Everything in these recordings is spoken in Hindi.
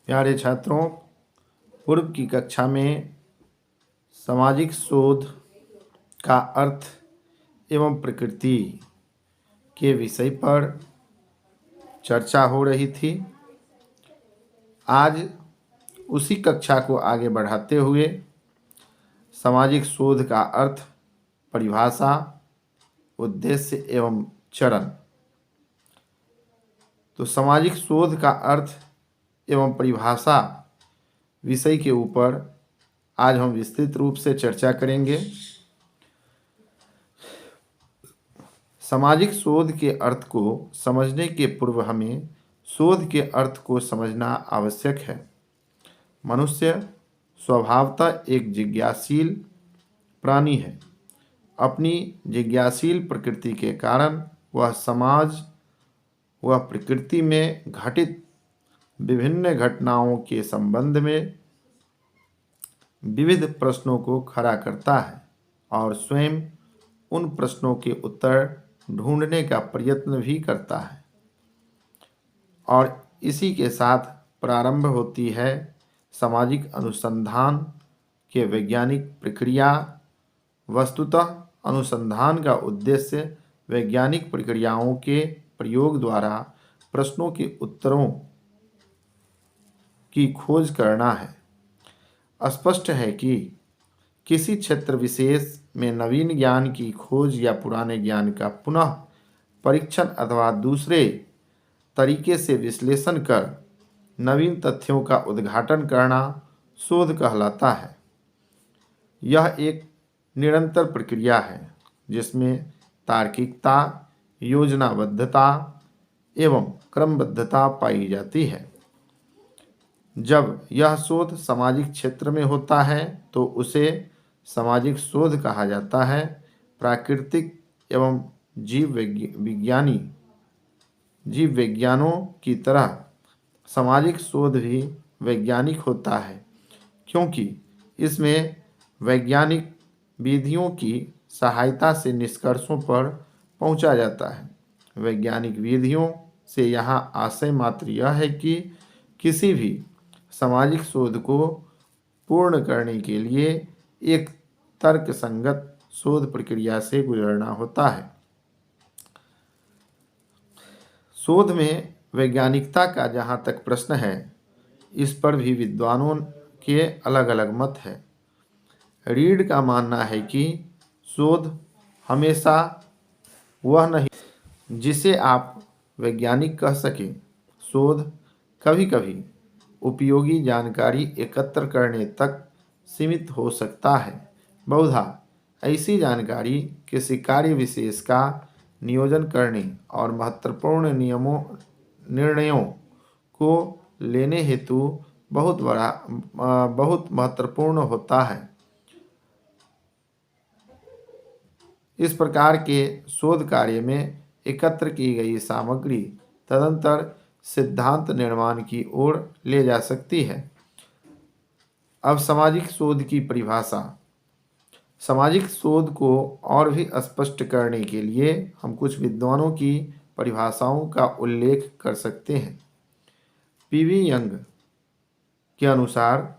प्यारे छात्रों, पूर्व की कक्षा में सामाजिक शोध का अर्थ एवं प्रकृति के विषय पर चर्चा हो रही थी। आज उसी कक्षा को आगे बढ़ाते हुए सामाजिक शोध का अर्थ, परिभाषा, उद्देश्य एवं चरण। तो सामाजिक शोध का अर्थ एवं परिभाषा विषय के ऊपर आज हम विस्तृत रूप से चर्चा करेंगे। सामाजिक शोध के अर्थ को समझने के पूर्व हमें शोध के अर्थ को समझना आवश्यक है। मनुष्य स्वभावतः एक जिज्ञासील प्राणी है। अपनी जिज्ञासील प्रकृति के कारण वह प्रकृति में घटित विभिन्न घटनाओं के संबंध में विविध प्रश्नों को खड़ा करता है और स्वयं उन प्रश्नों के उत्तर ढूंढने का प्रयत्न भी करता है। और इसी के साथ प्रारंभ होती है सामाजिक अनुसंधान के वैज्ञानिक प्रक्रिया। वस्तुतः अनुसंधान का उद्देश्य वैज्ञानिक प्रक्रियाओं के प्रयोग द्वारा प्रश्नों के उत्तरों की खोज करना है। स्पष्ट है कि किसी क्षेत्र विशेष में नवीन ज्ञान की खोज या पुराने ज्ञान का पुनः परीक्षण अथवा दूसरे तरीके से विश्लेषण कर नवीन तथ्यों का उद्घाटन करना शोध कहलाता है। यह एक निरंतर प्रक्रिया है जिसमें तार्किकता, योजनाबद्धता एवं क्रमबद्धता पाई जाती है। जब यह शोध सामाजिक क्षेत्र में होता है तो उसे सामाजिक शोध कहा जाता है। प्राकृतिक एवं जीव विज्ञानों की तरह सामाजिक शोध भी वैज्ञानिक होता है, क्योंकि इसमें वैज्ञानिक विधियों की सहायता से निष्कर्षों पर पहुंचा जाता है। वैज्ञानिक विधियों से यहाँ आशय मात्र यह है कि किसी भी सामाजिक शोध को पूर्ण करने के लिए एक तर्कसंगत शोध प्रक्रिया से गुजरना होता है। शोध में वैज्ञानिकता का जहाँ तक प्रश्न है, इस पर भी विद्वानों के अलग अलग मत है। रीड का मानना है कि शोध हमेशा वह नहीं जिसे आप वैज्ञानिक कह सकें। शोध कभी कभी उपयोगी जानकारी एकत्र करने तक सीमित हो सकता है। बहुधा ऐसी जानकारी किसी कार्य विशेष का नियोजन करने और महत्वपूर्ण निर्णयों को लेने हेतु बहुत महत्वपूर्ण होता है। इस प्रकार के शोध कार्य में एकत्र की गई सामग्री तदंतर सिद्धांत निर्माण की ओर ले जा सकती है। अब सामाजिक शोध की परिभाषा। सामाजिक शोध को और भी स्पष्ट करने के लिए हम कुछ विद्वानों की परिभाषाओं का उल्लेख कर सकते हैं। पीवी यंग के अनुसार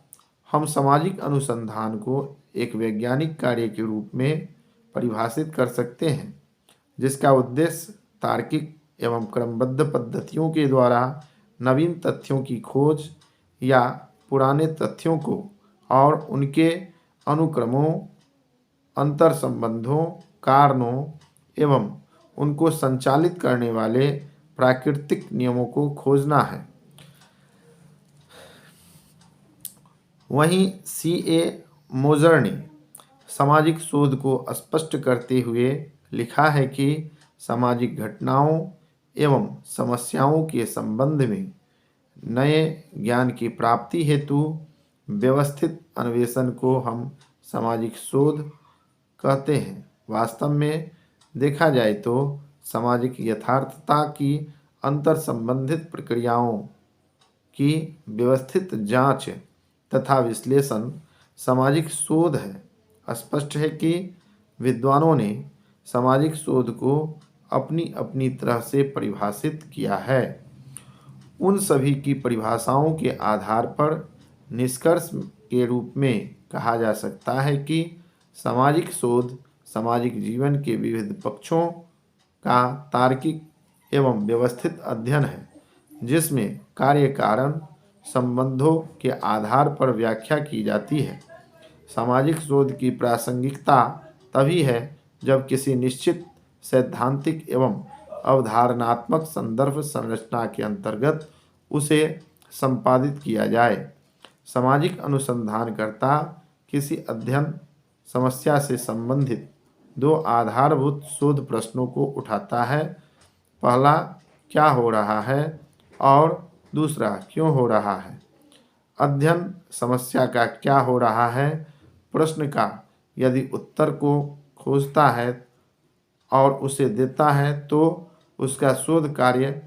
हम सामाजिक अनुसंधान को एक वैज्ञानिक कार्य के रूप में परिभाषित कर सकते हैं जिसका उद्देश्य तार्किक एवं क्रमबद्ध पद्धतियों के द्वारा नवीन तथ्यों की खोज या पुराने तथ्यों को और उनके अनुक्रमों, अंतर संबंधों, कारणों एवं उनको संचालित करने वाले प्राकृतिक नियमों को खोजना है। वहीं C.A. मोजर ने सामाजिक शोध को स्पष्ट करते हुए लिखा है कि सामाजिक घटनाओं एवं समस्याओं के संबंध में नए ज्ञान की प्राप्ति हेतु व्यवस्थित अन्वेषण को हम सामाजिक शोध कहते हैं। वास्तव में देखा जाए तो सामाजिक यथार्थता की अंतर संबंधित प्रक्रियाओं की व्यवस्थित जांच तथा विश्लेषण सामाजिक शोध है। स्पष्ट है कि विद्वानों ने सामाजिक शोध को अपनी अपनी तरह से परिभाषित किया है। उन सभी की परिभाषाओं के आधार पर निष्कर्ष के रूप में कहा जा सकता है कि सामाजिक शोध सामाजिक जीवन के विविध पक्षों का तार्किक एवं व्यवस्थित अध्ययन है, जिसमें कार्य कारण संबंधों के आधार पर व्याख्या की जाती है। सामाजिक शोध की प्रासंगिकता तभी है जब किसी निश्चित सैद्धांतिक एवं अवधारणात्मक संदर्भ संरचना के अंतर्गत उसे संपादित किया जाए। सामाजिक अनुसंधानकर्ता किसी अध्ययन समस्या से संबंधित दो आधारभूत शोध प्रश्नों को उठाता है। पहला, क्या हो रहा है, और दूसरा, क्यों हो रहा है। अध्ययन समस्या का क्या हो रहा है प्रश्न का यदि उत्तर को खोजता है और उसे देता है तो उसका शोध कार्य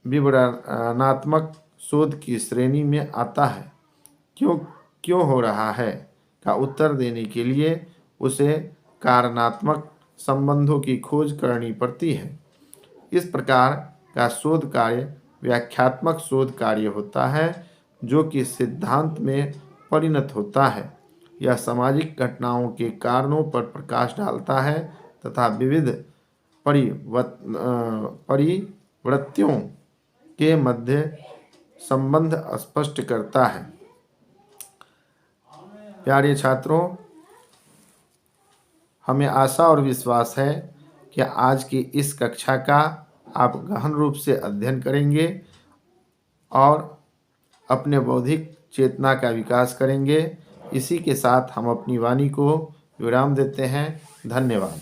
विवरणात्मक शोध की श्रेणी में आता है। क्यों हो रहा है का उत्तर देने के लिए उसे कारणात्मक संबंधों की खोज करनी पड़ती है। इस प्रकार का शोध कार्य व्याख्यात्मक शोध कार्य होता है, जो कि सिद्धांत में परिणत होता है। यह सामाजिक घटनाओं के कारणों पर प्रकाश डालता है तथा विविध परिवृत्तियों के मध्य संबंध स्पष्ट करता है। प्यारे छात्रों, हमें आशा और विश्वास है कि आज की इस कक्षा का आप गहन रूप से अध्ययन करेंगे और अपने बौद्धिक चेतना का विकास करेंगे। इसी के साथ हम अपनी वाणी को विराम देते हैं। धन्यवाद।